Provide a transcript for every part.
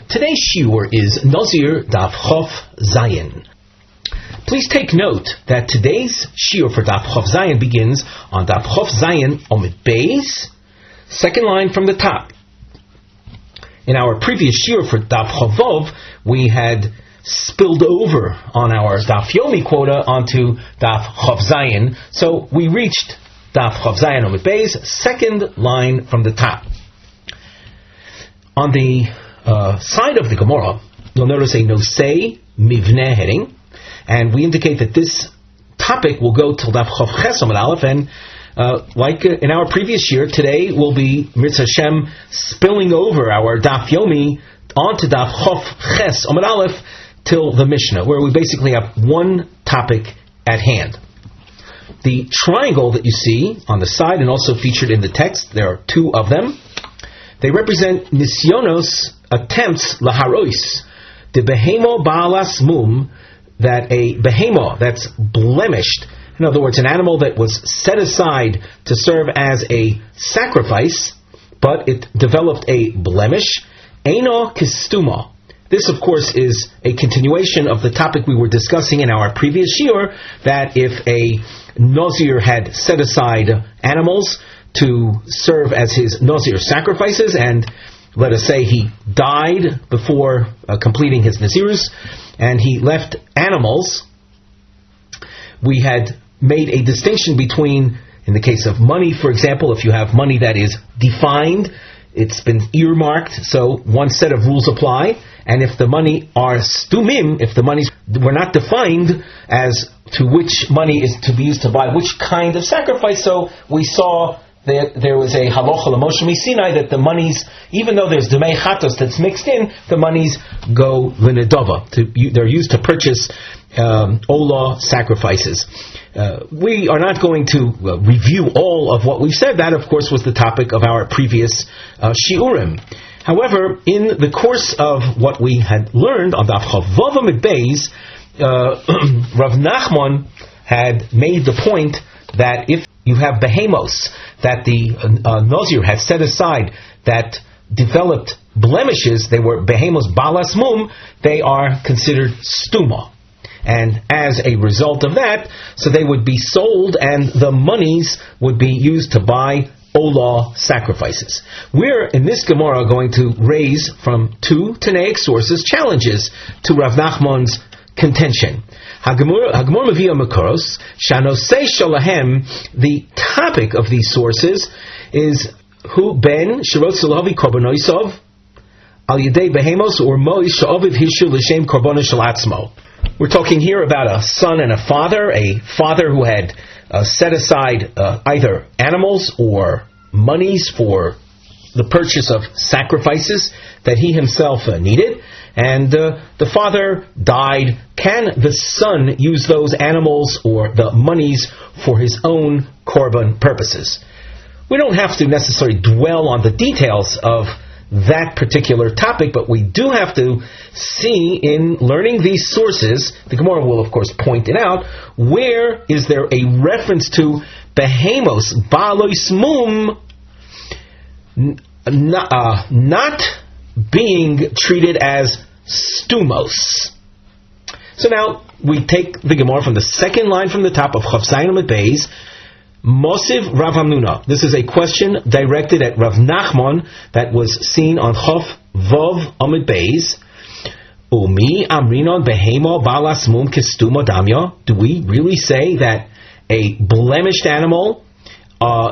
Today's shiur is Nazir Daf Zayin. Please take note that today's shiur for Daf Zayin begins on Daf Zayin Omid Beis, second line from the top. In our previous shiur for Daf Vov, we had spilled over on our Daf Yomi quota onto Daf Zayin, so we reached Daf Zayin Omid Beis, second line from the top. On the side of the Gemara, you'll notice a Nosei Mivneh heading, and we indicate that this topic will go till Daf Chav Ches Amud Aleph, and like in our previous year, today will be Mitzvah Hashem spilling over our Daf Yomi onto Daf Chav Ches Amud Aleph till the Mishnah, where we basically have one topic at hand. The triangle that you see on the side and also featured in the text, there are two of them. They represent nisyonos, attempts, laharois, the behemo ba'alas mum, that a behemo that's blemished, in other words, an animal that was set aside to serve as a sacrifice, but it developed a blemish, eino kistuma. This, of course, is a continuation of the topic we were discussing in our previous shiur, that if a Nazir had set aside animals to serve as his Nazir sacrifices, and let us say he died before completing his Nazirus, and he left animals, we had made a distinction between, in the case of money, for example, if you have money that is defined, it's been earmarked, so one set of rules apply, and if the money are stumim, if the monies were not defined as to which money is to be used to buy which kind of sacrifice, so we saw that there was a halacha l'Moshe Sinai that the monies, even though there's demei chatos that's mixed in, the monies go l'nedava. They're used to purchase olah sacrifices. We are not going to review all of what we've said. That, of course, was the topic of our previous shiurim. However, in the course of what we had learned on Daf Vav Amid Beis, Rav Nachman had made the point that if you have behemos that the Nazir had set aside that developed blemishes, they were behemos balas mum, they are considered stuma. And as a result of that, so they would be sold and the monies would be used to buy olah sacrifices. We're in this Gemara going to raise from two Tanaic sources challenges to Rav Nachman's contention. Hagmor Mavia Makoros, Shanosei Shalahem, the topic of these sources is Hu Ben Shirot Salavi Korbonoisov Al Yedei Behemos or Mois Sha'oviv Hishu L'Shem Korbono Shalatzmo. We're talking here about a son and a father who had set aside either animals or monies for the purchase of sacrifices that he himself needed, and the father died. Can the son use those animals or the monies for his own korban purposes? We don't have to necessarily dwell on the details of that particular topic, but we do have to see in learning these sources, the Gemara will of course point it out, where is there a reference to behemos, ba'alois mum, not being treated as stumos. So now we take the Gemara from the second line from the top of Chav Zayin Amid Beis. Mosiv Rav Hamnuna. This is a question directed at Rav Nachman that was seen on Chav Vav Amid Beis. Umi Amrinon Behemo Balas Mum Kistuma Damya. Do we really say that a blemished animal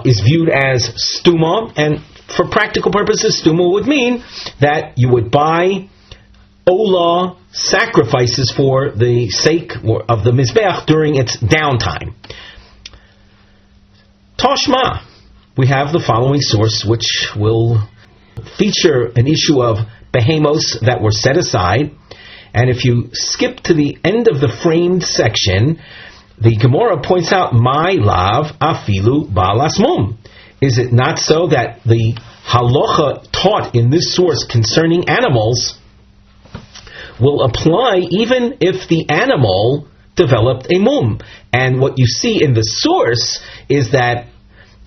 is viewed as stuma? And for practical purposes, stuma would mean that you would buy olah sacrifices for the sake of the mizbeach during its downtime. Toshma, we have the following source which will feature an issue of behemos that were set aside, and if you skip to the end of the framed section, the Gemara points out, my lav afilu balas mum. Is it not so that the halacha taught in this source concerning animals will apply even if the animal developed a mum? And what you see in the source is that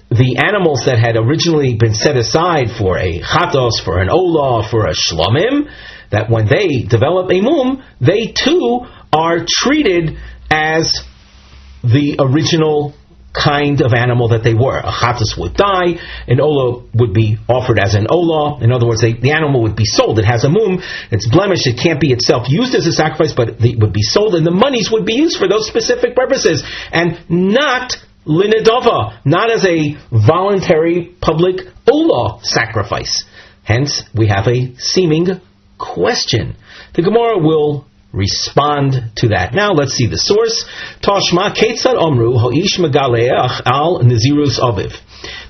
the animals that had originally been set aside for a chatos, for an olah, for a shlomim, that when they develop a mum, they too are treated as the original kind of animal that they were. A chatas would die, an olah would be offered as an olah. In other words, the animal would be sold. It has a mum, it's blemished, it can't be itself used as a sacrifice, but it would be sold, and the monies would be used for those specific purposes, and not linedava, not as a voluntary public olah sacrifice. Hence, we have a seeming question. The Gemara will respond to that. Now let's see the source. Tashma Ketzad Omru Hoish Megaleach Al Nazirus Aviv.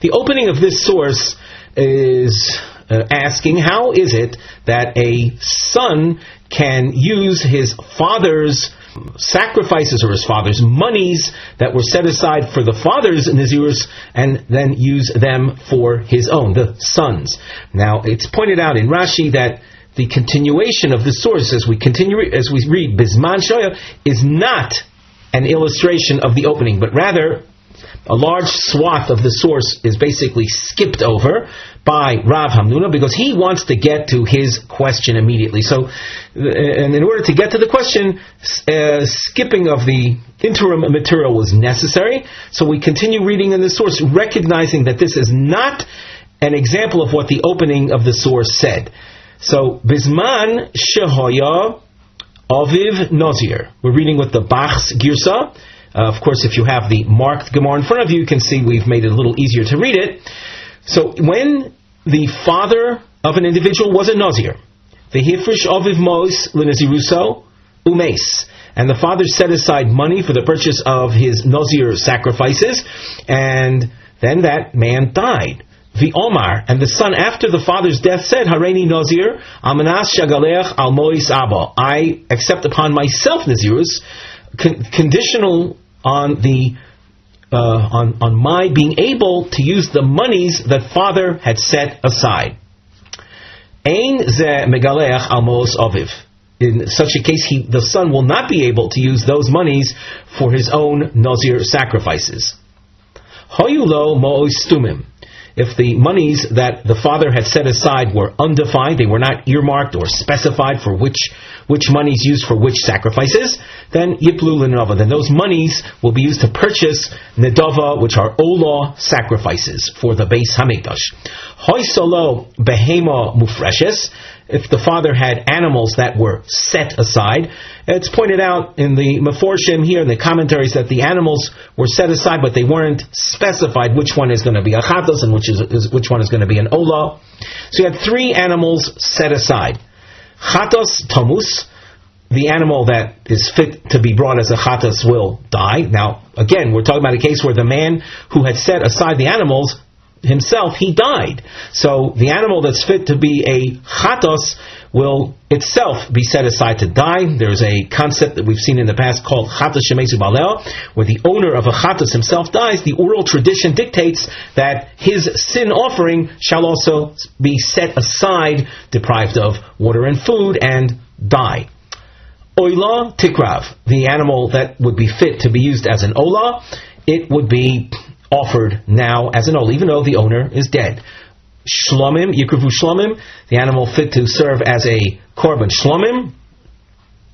The opening of this source is asking, how is it that a son can use his father's sacrifices or his father's monies that were set aside for the father's Nazirus and then use them for his own, the son's. Now it's pointed out in Rashi that the continuation of the source, as we read Bizman Shoya, is not an illustration of the opening, but rather a large swath of the source is basically skipped over by Rav Hamnuna because he wants to get to his question immediately. So, and in order to get to the question, skipping of the interim material was necessary. So we continue reading in the source, recognizing that this is not an example of what the opening of the source said. So, Bizman Shehoya Aviv Nazir. We're reading with the Bach's Girsa. Of course, if you have the marked Gemara in front of you, you can see we've made it a little easier to read it. So, when the father of an individual was a Nazir, V'hifrish Aviv Mos L'Naziruso Umes, and the father set aside money for the purchase of his Nazir sacrifices, and then that man died. The Omar, and the son after the father's death said, Hareini Nazir, Amanas Shagalech Al Mois Abba. I accept upon myself Nazirus, conditional on the on my being able to use the monies that father had set aside. Ein ze megalech al moos aviv. In such a case, the son will not be able to use those monies for his own Nazir sacrifices. Hoyulo moos stumim. If the monies that the father had set aside were undefined, they were not earmarked or specified for which monies used for which sacrifices, then yiplu l'nedava. Then those monies will be used to purchase nedava, which are olah sacrifices for the Beis Hamikdash. Hoy solo behema mufreshes. If the father had animals that were set aside, it's pointed out in the Meforshim here in the commentaries that the animals were set aside, but they weren't specified which one is going to be a chatos and which one is going to be an olah. So you had 3 animals set aside. Chatos tamus, the animal that is fit to be brought as a chatos will die. Now, again, we're talking about a case where the man who had set aside the animals himself, he died. So the animal that's fit to be a chatos will itself be set aside to die. There's a concept that we've seen in the past called chatos shemesu baleo, where the owner of a chatos himself dies. The oral tradition dictates that his sin offering shall also be set aside, deprived of water and food, and die. Oila tikrav, the animal that would be fit to be used as an olah, it would be offered now as an olah, even though the owner is dead. Shlomim, yikruvu shlomim, the animal fit to serve as a korban shlomim,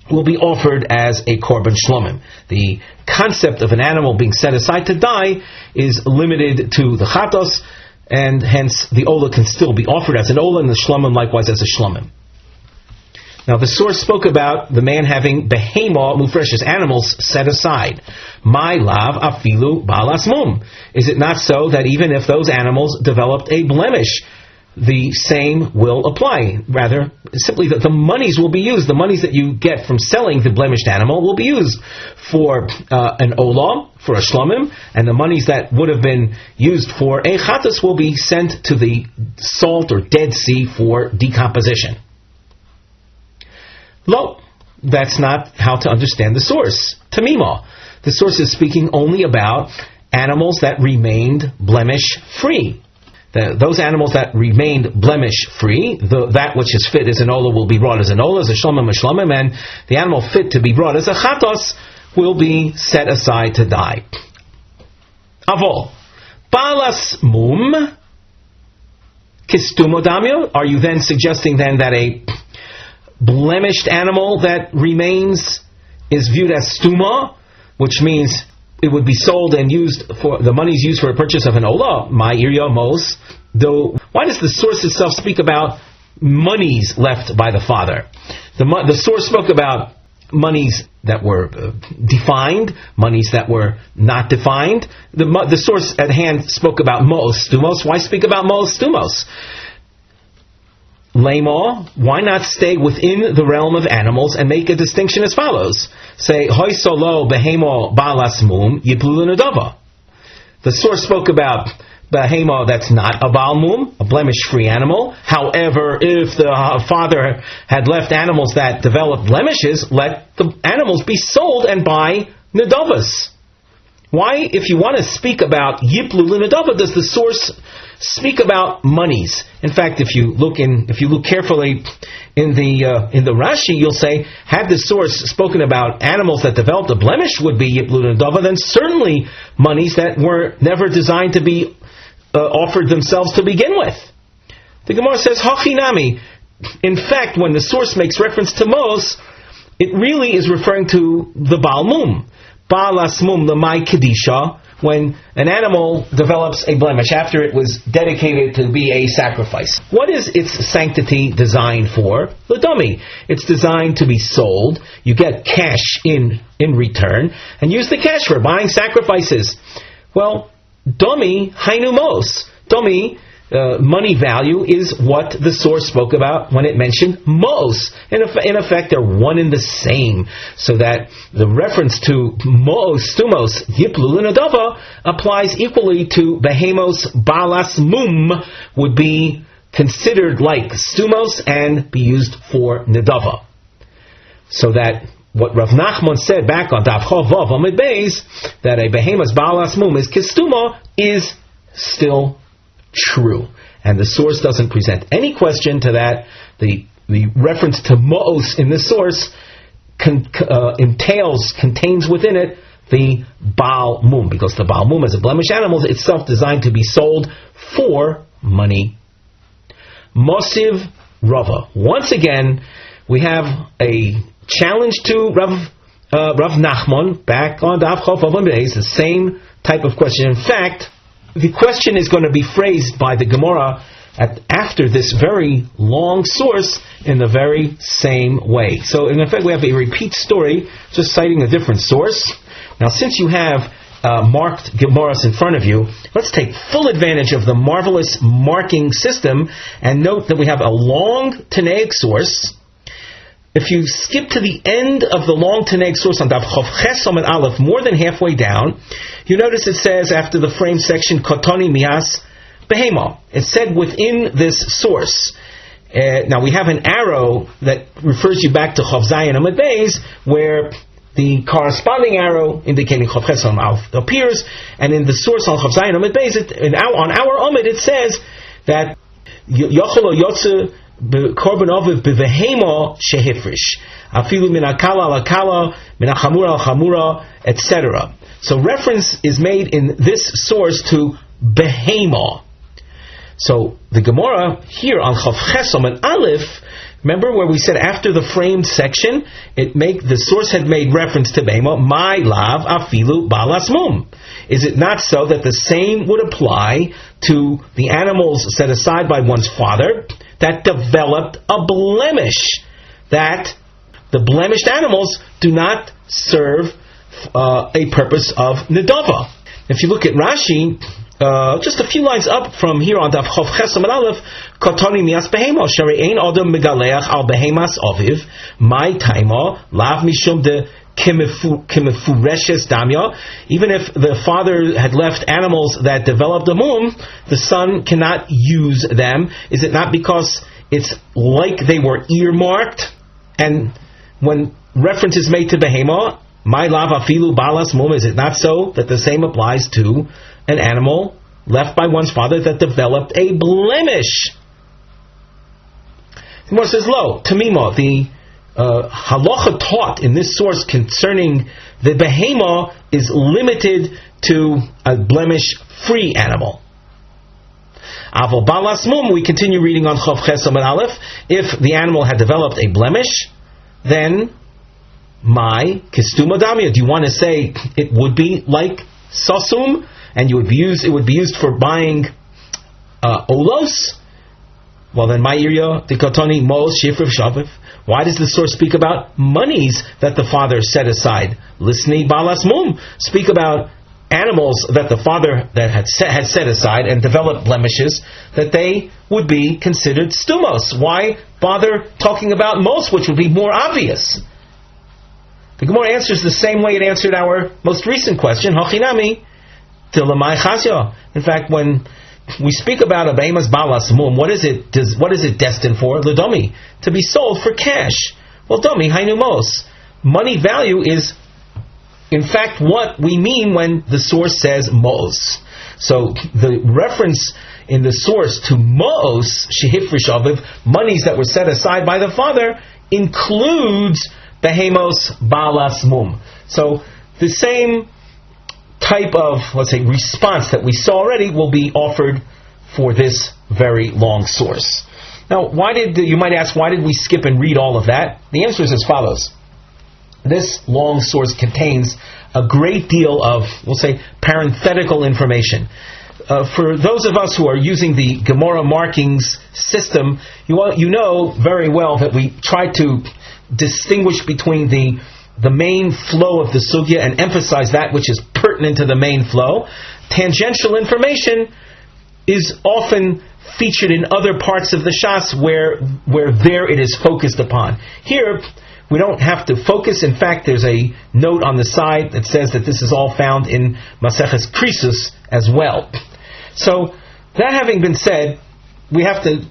will be offered as a korban shlomim. The concept of an animal being set aside to die is limited to the chatos, and hence the olah can still be offered as an olah, and the shlomim likewise as a shlomim. Now the source spoke about the man having behema mufreshes, animals set aside. My lav afilu balas mum. Is it not so that even if those animals developed a blemish, the same will apply? Rather, simply that the monies will be used. The monies that you get from selling the blemished animal will be used for an olah, for a shlomim, and the monies that would have been used for a chatas will be sent to the salt or Dead Sea for decomposition. Lo, that's not how to understand the source. Tamima. The source is speaking only about animals that remained blemish-free. Those animals that remained blemish-free, that which is fit as an olah will be brought as an olah, as a shlomim, and the animal fit to be brought as a chatos will be set aside to die. Avol. Balas mum kistumodamio. Are you then suggesting then that a blemished animal that remains is viewed as stuma, which means it would be sold and used for the money is used for a purchase of an olah, my irya mos. Though, why does the source itself speak about monies left by the father? The source spoke about monies that were defined, monies that were not defined. The source at hand spoke about mo'os stumos. Why speak about mo'os stumos? Lema, why not stay within the realm of animals and make a distinction as follows? Say, Hoi solo behemo balas mum yiplu l'nadava. The source spoke about behemo that's not a baal mum, a blemish-free animal. However, if the father had left animals that developed blemishes, let the animals be sold and buy nadavas. Why, if you want to speak about yiplu l'nadava, does the source speak about monies? In fact, if you look carefully in the Rashi, you'll say, had the source spoken about animals that developed a blemish would be yiplu l'nadava, then certainly monies that were never designed to be offered themselves to begin with. The Gemara says, Hachinami. In fact, when the source makes reference to Mos, it really is referring to the Baal Mum. Baal Asmum Lamai Kedisha, when an animal develops a blemish after it was dedicated to be a sacrifice. What is its sanctity designed for? The dummy. It's designed to be sold. You get cash in return, and use the cash for buying sacrifices. Well, Domi hainu mos. Domi, money value, is what the source spoke about when it mentioned mos. In effect, they're one and the same. So that the reference to mos, stumos, yiplu l'nadava applies equally to behemos balas mum, would be considered like stumos and be used for nadava. So that what Rav Nachman said back on Daf Vav Amid Beis, that a behemoth's balas mum is kistuma, is still true. And the source doesn't present any question to that. The reference to mo'os in the source contains within it the Baal Mum, because the Baal Mum, as a blemish animal, is itself designed to be sold for money. Mosiv Rava. Once again, we have a challenge to Rav Nachman back on Daf Chof Avon Beis, the same type of question. In fact, the question is going to be phrased by the Gemara after this very long source in the very same way. So in effect, we have a repeat story, just citing a different source. Now, since you have marked Gemaras in front of you, let's take full advantage of the marvelous marking system and note that we have a long Tanaic source. If you skip to the end of the long Tanaic source on Daf Chof Ches Amud Aleph, more than halfway down, you notice it says after the frame section, Kotoni Mias Behema. It's said within this source. Now we have an arrow that refers you back to Chof Zayin Amud Beis, where the corresponding arrow indicating Chof Ches Amud Aleph appears, and in the source on Chof Zayin Amud Beis, on our Amud, it says that Yochelo Yotze Korban Oviv bevehema shehifrish, afilu min akala al akala, min achamura al chamura, etc. So reference is made in this source to behema. So the Gemara here on Chav Ches Amud Aleph, remember where we said after the framed section, the source had made reference to behema, my lav afilu balas mum. Is it not so that the same would apply to the animals set aside by one's father that developed a blemish? That the blemished animals do not serve a purpose of nedava. If you look at Rashi, just a few lines up from here on Daf Chof Ches Amud Aleph, Kotoni mias behema, shari ein adam megaleach al behemas aviv, my taima, lav mishum de kimefureshes damya. Even if the father had left animals that developed a mum, the son cannot use them. Is it not because it's like they were earmarked? And when reference is made to behema, my lav afilu balas mum, is it not so that the same applies to an animal left by one's father that developed a blemish? The Gemara says, lo, tamima, the halacha taught in this source concerning the behema is limited to a blemish-free animal. Avol balas mum, we continue reading on Chav Ches Amud Aleph. If the animal had developed a blemish, then my kistuma damya. Do you want to say it would be like sasum, and it would be used for buying olos? Well, then my irya dikotoni mos shifriv shaviv. Why does the source speak about monies that the father set aside? Lisni balas mum. Speak about animals that the father had set aside and developed blemishes, that they would be considered stumos. Why bother talking about mos, which would be more obvious? The Gemara answers the same way it answered our most recent question. Hachinami tilamai chasya. In fact, when we speak about a behemoth's balas mum, what is it destined for? L'domi, to be sold for cash. Well, domi hainu mos. Money value is, in fact, what we mean when the source says mos. So the reference in the source to mos shehifrish aviv, monies that were set aside by the father, includes behemos balas mum. So the same type of, let's say, response that we saw already will be offered for this very long source. Now, you might ask, why did we skip and read all of that? The answer is as follows. This long source contains a great deal of, we'll say, parenthetical information. For those of us who are using the Gemara markings system, you know very well that we try to distinguish between the main flow of the sugya and emphasize that which is pertinent to the main flow. Tangential information is often featured in other parts of the Shas where there it is focused upon. Here, we don't have to focus. In fact, there's a note on the side that says that this is all found in Maseches Krisus as well. So, that having been said, we have to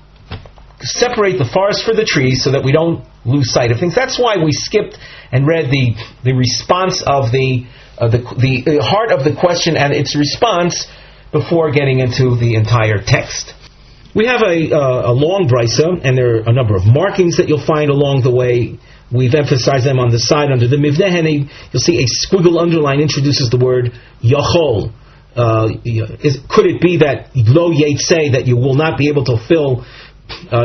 separate the forest for the trees so that we don't lose sight of things. That's why we skipped and read the response of the heart of the question and its response before getting into the entire text. We have a long brisa, and there are a number of markings that you'll find along the way. We've emphasized them on the side under the mivneh. You'll see a squiggle underline introduces the word yachol. Could it be that lo yetze, that you will not be able to fill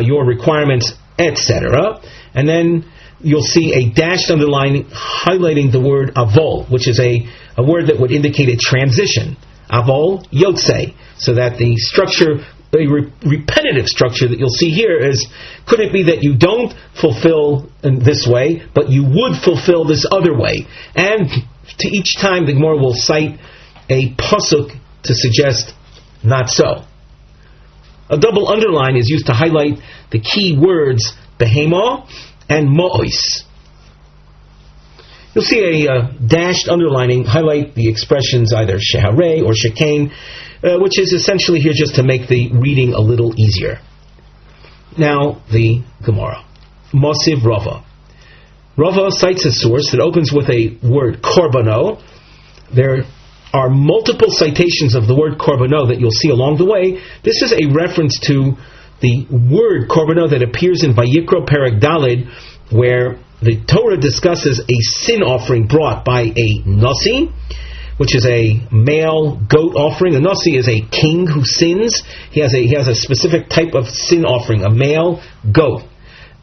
your requirements, etc.? And then you'll see a dashed underline highlighting the word avol, which is a word that would indicate a transition. Avol yotze, so that the structure, a repetitive structure that you'll see here is, could it be that you don't fulfill in this way, but you would fulfill this other way? And to each time the Gemara will cite a pasuk to suggest not so. A double underline is used to highlight the key words behema and mo'is. You'll see a dashed underlining highlight the expressions either sheharei or shekain, which is essentially here just to make the reading a little easier. Now, the Gemara. Mosiv Rava. Rava cites a source that opens with a word korbano. There are multiple citations of the word korbano that you'll see along the way. This is a reference to the word korbano that appears in Vayikra Perek Daled, where the Torah discusses a sin offering brought by a Nasi, which is a male goat offering. A Nasi is a king who sins. He has a specific type of sin offering, a male goat.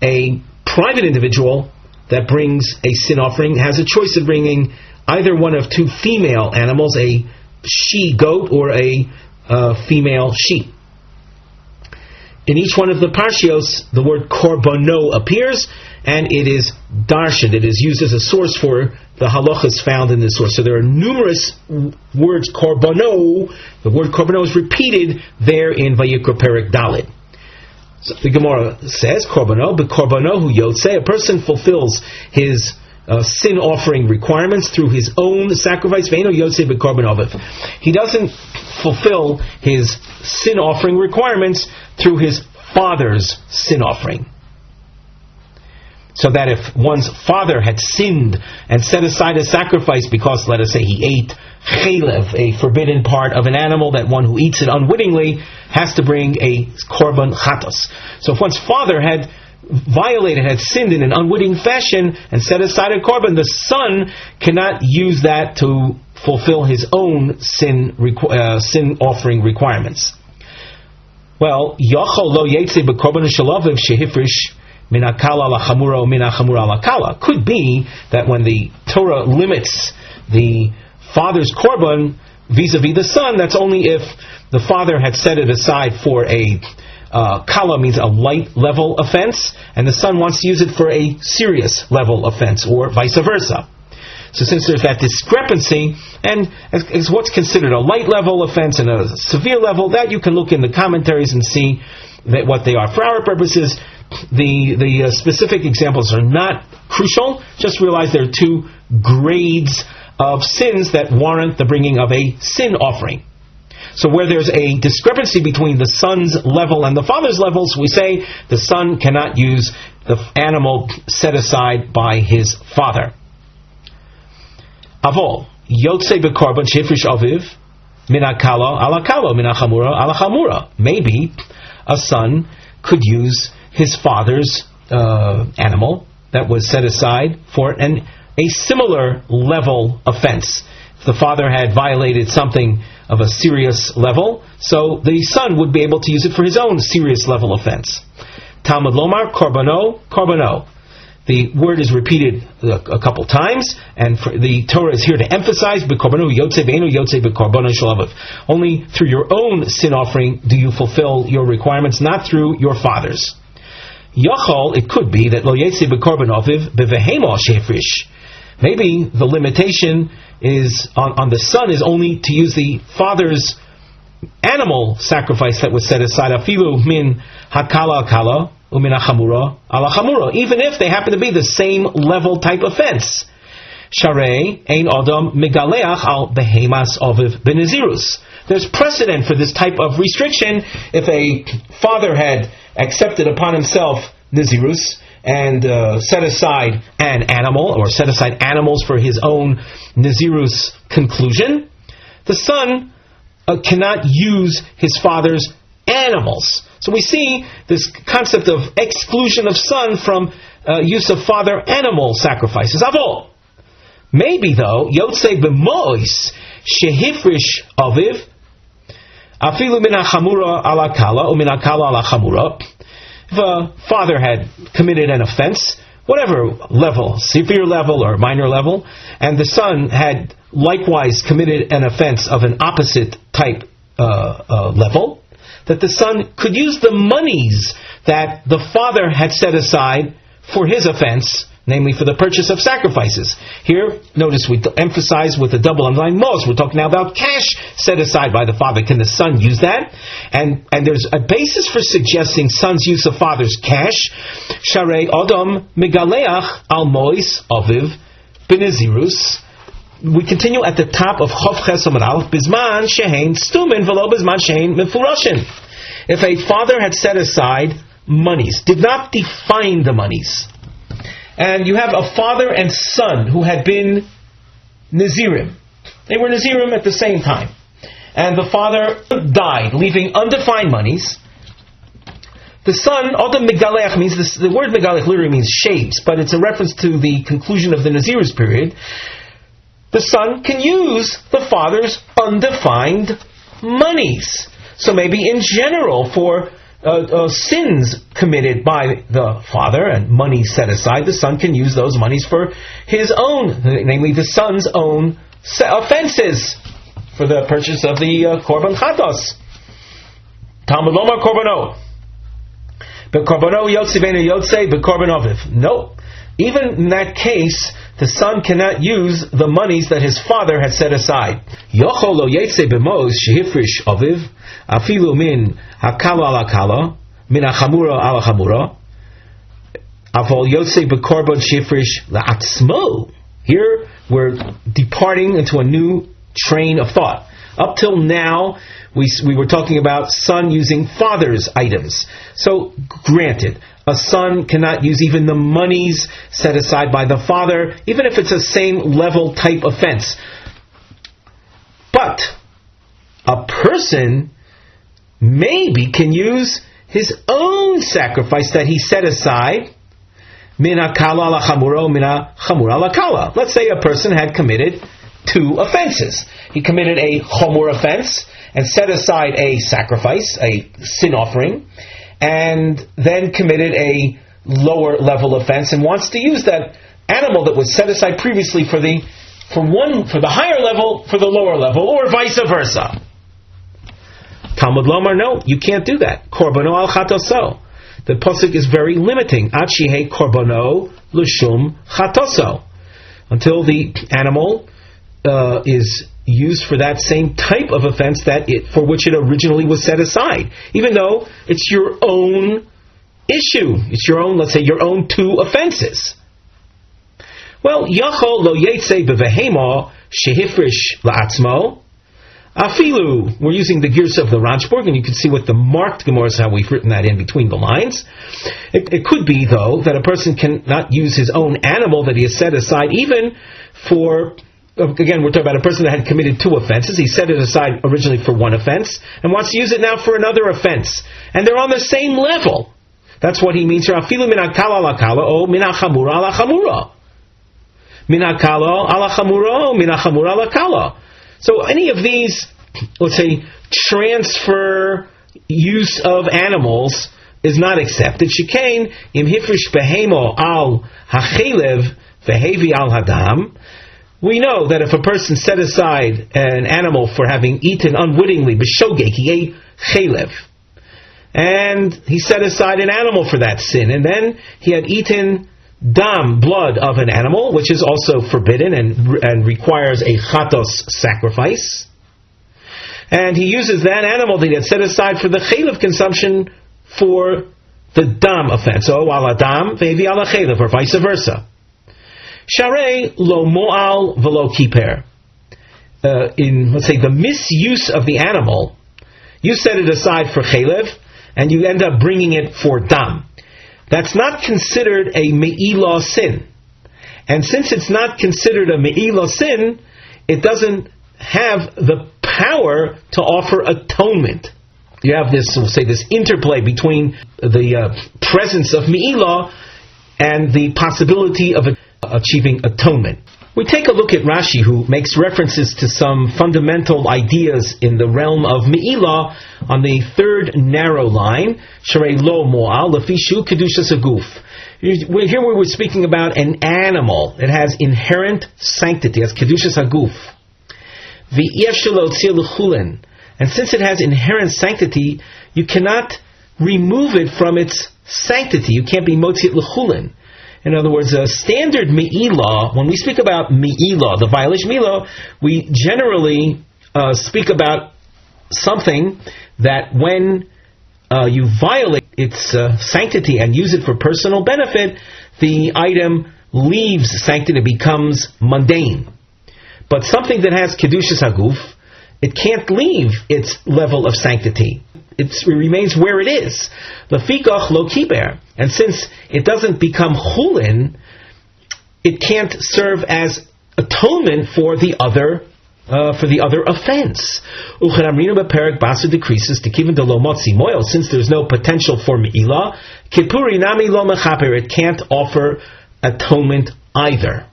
A private individual that brings a sin offering has a choice of bringing either one of two female animals, a she-goat or a female sheep. In each one of the parshios, the word korbono appears, and it is darshan. It is used as a source for the halachas found in this source. So there are numerous words korbono. The word korbono is repeated there in Vayikra Perek Daled. So the Gemara says, korbono, but korbono hu yotze, a person fulfills his sin offering requirements through his own sacrifice. Ve'eno yotze b'korbonoviv. He doesn't fulfill his sin offering requirements through his father's sin offering. So that if one's father had sinned and set aside a sacrifice because, let us say, he ate chelev, a forbidden part of an animal, that one who eats it unwittingly has to bring a korban chatos. So if one's father had sinned in an unwitting fashion and set aside a korban, the son cannot use that to fulfill his own sin offering requirements. Well, Yachol lo yetze b'korban shalaviv shehifrish min hakala ala chamura min hachamura ala kala. Could be that when the Torah limits the father's korban vis-a-vis the son, that's only if the father had set it aside for a kala, means a light level offense, and the son wants to use it for a serious level offense, or vice versa. So since there's that discrepancy, and as what's considered a light level offense and a severe level, that you can look in the commentaries and see that what they are. For our purposes, the specific examples are not crucial. Just realize there are two grades of sins that warrant the bringing of a sin offering. So where there's a discrepancy between the son's level and the father's levels, we say the son cannot use the animal set aside by his father. Avol, Yotze bekorban shefrish aviv, min hakala ala kala, min hachamura ala chamura. Maybe a son could use his father's animal that was set aside for a similar level offense. If the father had violated something of a serious level, so the son would be able to use it for his own serious level offense. Talmud lomar korbano korbano. The word is repeated a couple times, and the Torah is here to emphasize only through your own sin offering do you fulfill your requirements, not through your father's. Yachol, it could be that lo yetze bekorban aviv bevehema shefrish. Maybe the limitation is on the son is only to use the father's animal sacrifice that was set aside. Afilu min hakala kala. Umin hachamura ala chamura, even if they happen to be the same level type offense. Sharei ein adam megaleach al behemas aviv benazirus. There's precedent for this type of restriction. If a father had accepted upon himself nazirus and set aside an animal, or set aside animals for his own nazirus conclusion, the son cannot use his father's animals. So we see this concept of exclusion of son from use of father animal sacrifices. Avol. Maybe though, Yotze b'mois shehifrish aviv afilu min hachamura ala kala umin hakala ala chamura. If a father had committed an offense, whatever level, severe level or minor level, and the son had likewise committed an offense of an opposite type level, that the son could use the monies that the father had set aside for his offense, namely for the purchase of sacrifices. Here, notice we emphasize with a double underline mos. We're talking now about cash set aside by the father. Can the son use that? And there's a basis for suggesting son's use of father's cash. Sharei adam megaleach al mois aviv benazirus. We continue at the top of Chof Ches Amud Aleph. Bizman shehein stumin v'lo bizman shehein mefurashin. If a father had set aside monies, did not define the monies, and you have a father and son who had been Nazirim. They were Nazirim at the same time. And the father died, leaving undefined monies. The son, Adam Megalech, means the word Megalech literally means shapes, but it's a reference to the conclusion of the Nazir's period. The son can use the father's undefined monies. So maybe in general for sins committed by the father and money set aside, the son can use those monies for his own, namely the son's own offenses, for the purchase of the korban chatos. Talmud lomar korbano. Bekorbano yotze b'enu yotze bekorban aviv. No. Even in that case, the son cannot use the monies that his father had set aside. Yochol lo yetze b'mos shehifrish aviv afilu min hakala ala kala min hachamura ala chamura avol yotze bekorban shehifrish la'atzmo. Here we're departing into a new train of thought. Up till now, we were talking about son using father's items. So, granted, a son cannot use even the monies set aside by the father, even if it's a same level type offense. But a person maybe can use his own sacrifice that he set aside. Min hakala ala chamura, min chamura ala kala. Let's say a person had committed two offenses. He committed a chomor offense and set aside a sacrifice, a sin offering, and then committed a lower level offense and wants to use that animal that was set aside previously for the higher level for the lower level, or vice versa. Talmud Lomar, no, you can't do that. Korbono al chatoso. The pasuk is very limiting. Ad shehei korbono l'shum chatoso. Until the animal is used for that same type of offense for which it originally was set aside, even though it's your own issue. It's your own, let's say, your own two offenses. Well, yachol lo yetze bevehema shehifrish la'atzmo. Afilu, we're using the gears of the Ranchburg, and you can see what the marked Gemara is, how we've written that in between the lines. It could be, though, that a person cannot use his own animal that he has set aside, even for, again, we're talking about a person that had committed two offenses. He set it aside originally for one offense, and wants to use it now for another offense. And they're on the same level. That's what he means here. Afilu min akala ala kala, o min achamura ala chamura. Min akala ala chamura, o min achamura ala kala. So any of these, let's say, transfer use of animals is not accepted. Shekain im hifrish behemo al hachelev vehevi al hadam. We know that if a person set aside an animal for having eaten unwittingly, b'shogeg, he ate chelev, and he set aside an animal for that sin, and then he had eaten dam, blood of an animal, which is also forbidden and requires a chatos sacrifice. And he uses that animal that he had set aside for the chelev consumption for the dam offense. So, ala dam, ve'evi ala chelev, or vice versa. Sharei lo mo'al velo kiper. In, let's say, the misuse of the animal, you set it aside for chelev, and you end up bringing it for dam. That's not considered a me'ilah sin. And since it's not considered a me'ilah sin, it doesn't have the power to offer atonement. You have this, we'll say, this interplay between the presence of me'ilah and the possibility of achieving atonement. We take a look at Rashi, who makes references to some fundamental ideas in the realm of me'ilah on the third narrow line, Sharei lo mo'al lefishu kedushas haguf. Here we were speaking about an animal. It has inherent sanctity, as kedushas haguf. V'yesh shelo tzil l'chulen. And since it has inherent sanctity, you cannot remove it from its sanctity. You can't be motzi l'chulen. In other words, a standard me'ilah, when we speak about me'ilah, the violation me'ilah, we generally speak about something that when you violate its sanctity and use it for personal benefit, the item leaves sanctity, becomes mundane. But something that has kedushas haguf, it can't leave its level of sanctity. It remains where it is. Lefikach lo kiber. And since it doesn't become chulin, it can't serve as atonement for the other offense. Decreases to kiven de lo motzi moil. Since there's no potential for me'ilah, kipuri nami lo mechaper. It can't offer atonement either.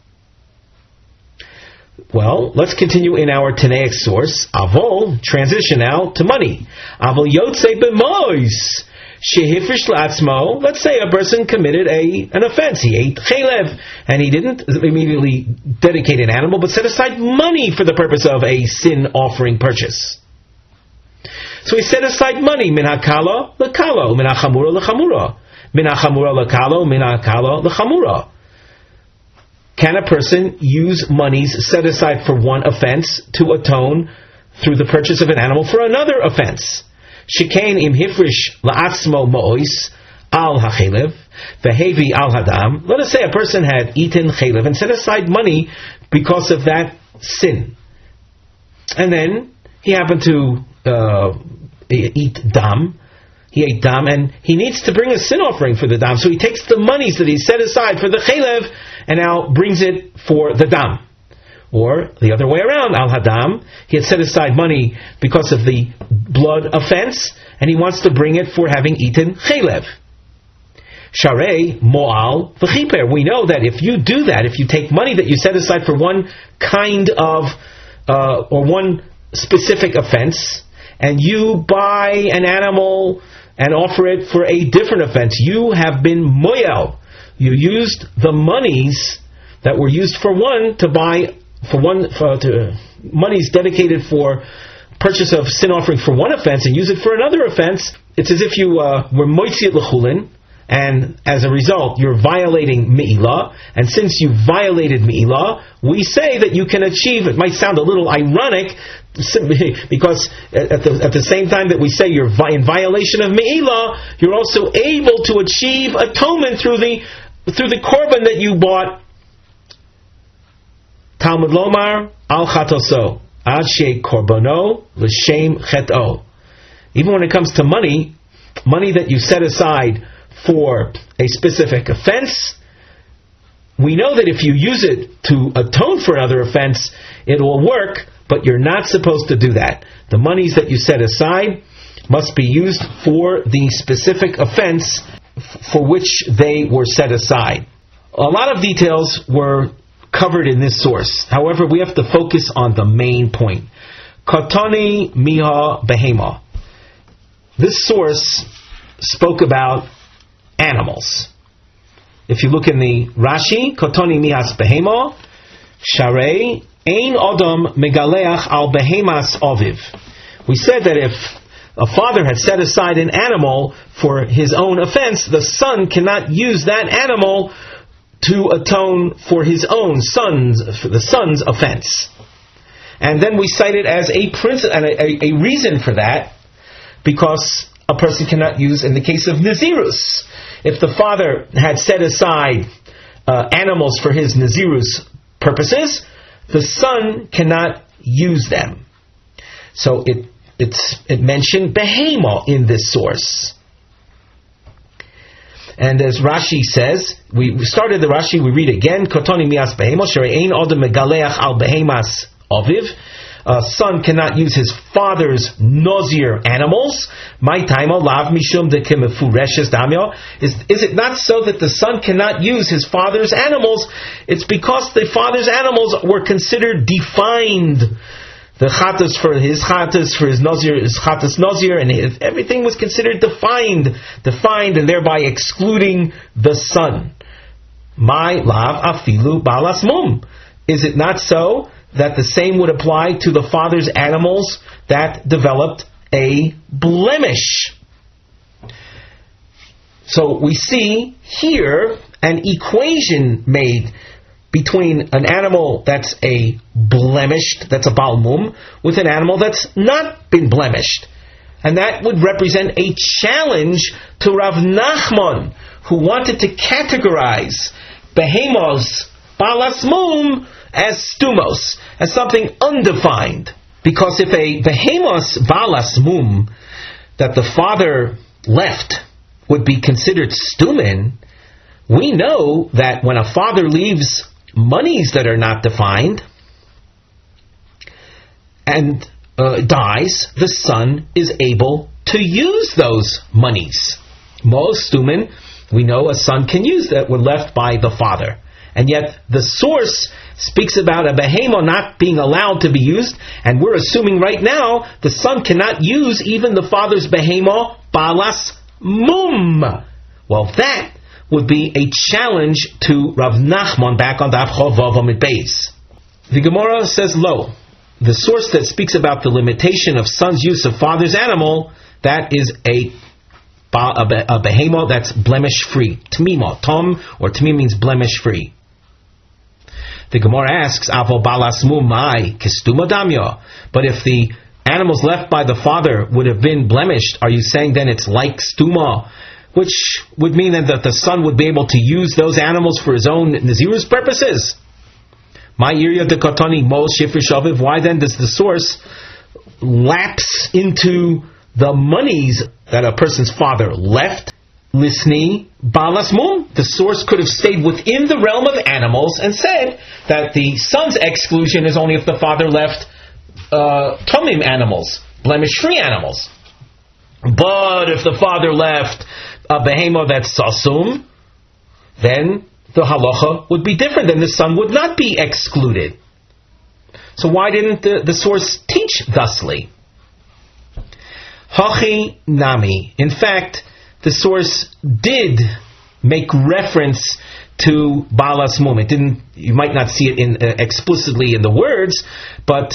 Well, let's continue in our Tanaic source. Avol, transition now to money. Avol yotze b'mois shehifrish la'atzmo. Let's say a person committed an offense. He ate chelev, and he didn't immediately dedicate an animal, but set aside money for the purpose of a sin offering purchase. So he set aside money. Min hakala l'kalo, min hachamura l'chamura, min hachamura l'kalo, min hakala l'chamura. Can a person use monies set aside for one offense to atone through the purchase of an animal for another offense? Shekain im hifrish la'atzmo mo'os al hachelev vehevi al hadam. Let us say a person had eaten chelev and set aside money because of that sin, and then he happened to eat dam. He ate dam, and he needs to bring a sin offering for the dam. So he takes the monies that he set aside for the chelev and now brings it for the dam. Or the other way around, al hadam, he had set aside money because of the blood offense, and he wants to bring it for having eaten chelev. Sharei mo'al v'chiper. We know that if you do that, if you take money that you set aside for one kind of or one specific offense, and you buy an animal and offer it for a different offense, you have been moyel. You used the monies that were used for one to buy monies dedicated for purchase of sin offering for one offense and use it for another offense. It's as if you were moitziat l'chulin, and as a result you're violating me'ilah, and since you violated me'ilah, we say that you can achieve, it might sound a little ironic, because at the same time that we say you're in violation of me'ilah, you're also able to achieve atonement through the korban that you bought. Talmud lomar al chatoso ad she korbono l'shem chet'o. Even when it comes to money that you set aside for a specific offense, we know that if you use it to atone for another offense, it will work, but you're not supposed to do that. The monies that you set aside must be used for the specific offense for which they were set aside. A lot of details were covered in this source. However, we have to focus on the main point. Kotoni miha behema. This source spoke about animals. If you look in the Rashi, Kotoni mihas behema, sharei ein odom megaleach al behemas oviv. We said that if a father had set aside an animal for his own offense, the son cannot use that animal to atone for his own for the son's offense. And then we cite it as a reason for that, because a person cannot use, in the case of Nazirus, if the father had set aside animals for his Nazirus purposes, the son cannot use them. So it mentioned behema in this source. And as Rashi says, we started the Rashi, we read again, Kotoni mias behema, shere'ein odem megaleach al behemas oviv. A son cannot use his father's Nazir animals. My time lav mishum de kimefureshes damyo. Is it not so that the son cannot use his father's animals? It's because the father's animals were considered defined. The chatas for his Nazir, his chatas Nazir, and everything was considered defined, and thereby excluding the son. My lav afilu balas mum. Is it not so that the same would apply to the father's animals that developed a blemish? So we see here an equation made between an animal that's a blemished, that's a balmum, with an animal that's not been blemished. And that would represent a challenge to Rav Nachman, who wanted to categorize behemos balas mum as stumos, as something undefined. Because if a behemos balas mum that the father left would be considered stumin, we know that when a father leaves monies that are not defined and dies, the son is able to use those monies. Most stumin, we know a son can use that were left by the father. And yet the source speaks about a behemo not being allowed to be used, and we're assuming right now the son cannot use even the father's behemo balas mum. Well, that would be a challenge to Rav Nachman back on Daf Chovav Amid Beis. The Gemara says, lo, the source that speaks about the limitation of son's use of father's animal, that is a behemo that's blemish-free. Tmima. Tom or tmim means blemish-free. The Gemara asks, Avo balas mumai kistuma damya. But if the animals left by the father would have been blemished, are you saying then it's like stuma? Which would mean that the son would be able to use those animals for his own Nazirus purposes. My irya de katani mol shifr shaviv. Why then does the source lapse into the monies that a person's father left? Lisni balas mum. The source could have stayed within the realm of animals and said that the son's exclusion is only if the father left tomim animals, blemish-free animals. But if the father left a behemo that's sasum, then the halacha would be different, then the son would not be excluded. So why didn't the source teach thusly? Hachi nami. In fact, the source did make reference to balas mum. It didn't. You might not see it explicitly in the words, but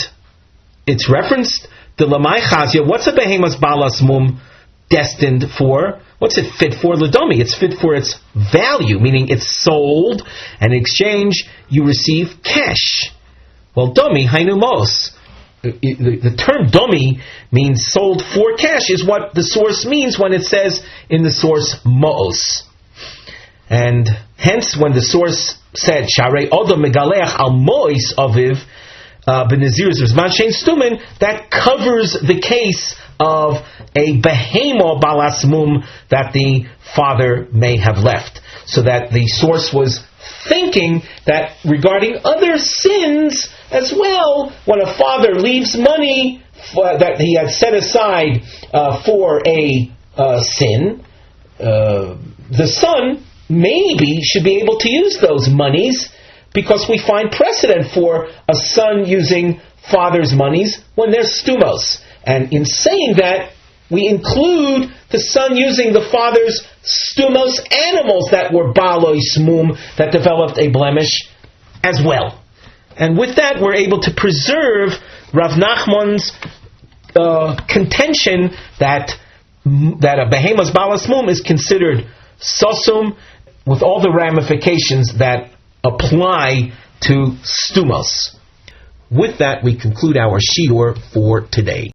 it's referenced. The lamai chazia. What's a behemoth's balas mum destined for? What's it fit for? Ladomi. It's fit for its value, meaning it's sold, and in exchange you receive cash. Well, domi hainu mos. The term domi means sold for cash is what the source means when it says in the source mo'os. And hence when the source said Sharei Odom Megaleach Al Mois Aviv B'Nazir Zman Shein Stumin, that covers the case of a behemo balas mum that the father may have left. So that the source was thinking that regarding other sins as well, when a father leaves money that he had set aside for a sin, the son maybe should be able to use those monies, because we find precedent for a son using father's monies when there's stumos. And in saying that, we include the son using the father's stumos animals that were balois mum, that developed a blemish as well. And with that, we're able to preserve Rav Nachman's contention that a behemoth's balas mum is considered sosum, with all the ramifications that apply to stumos. With that, we conclude our shiur for today.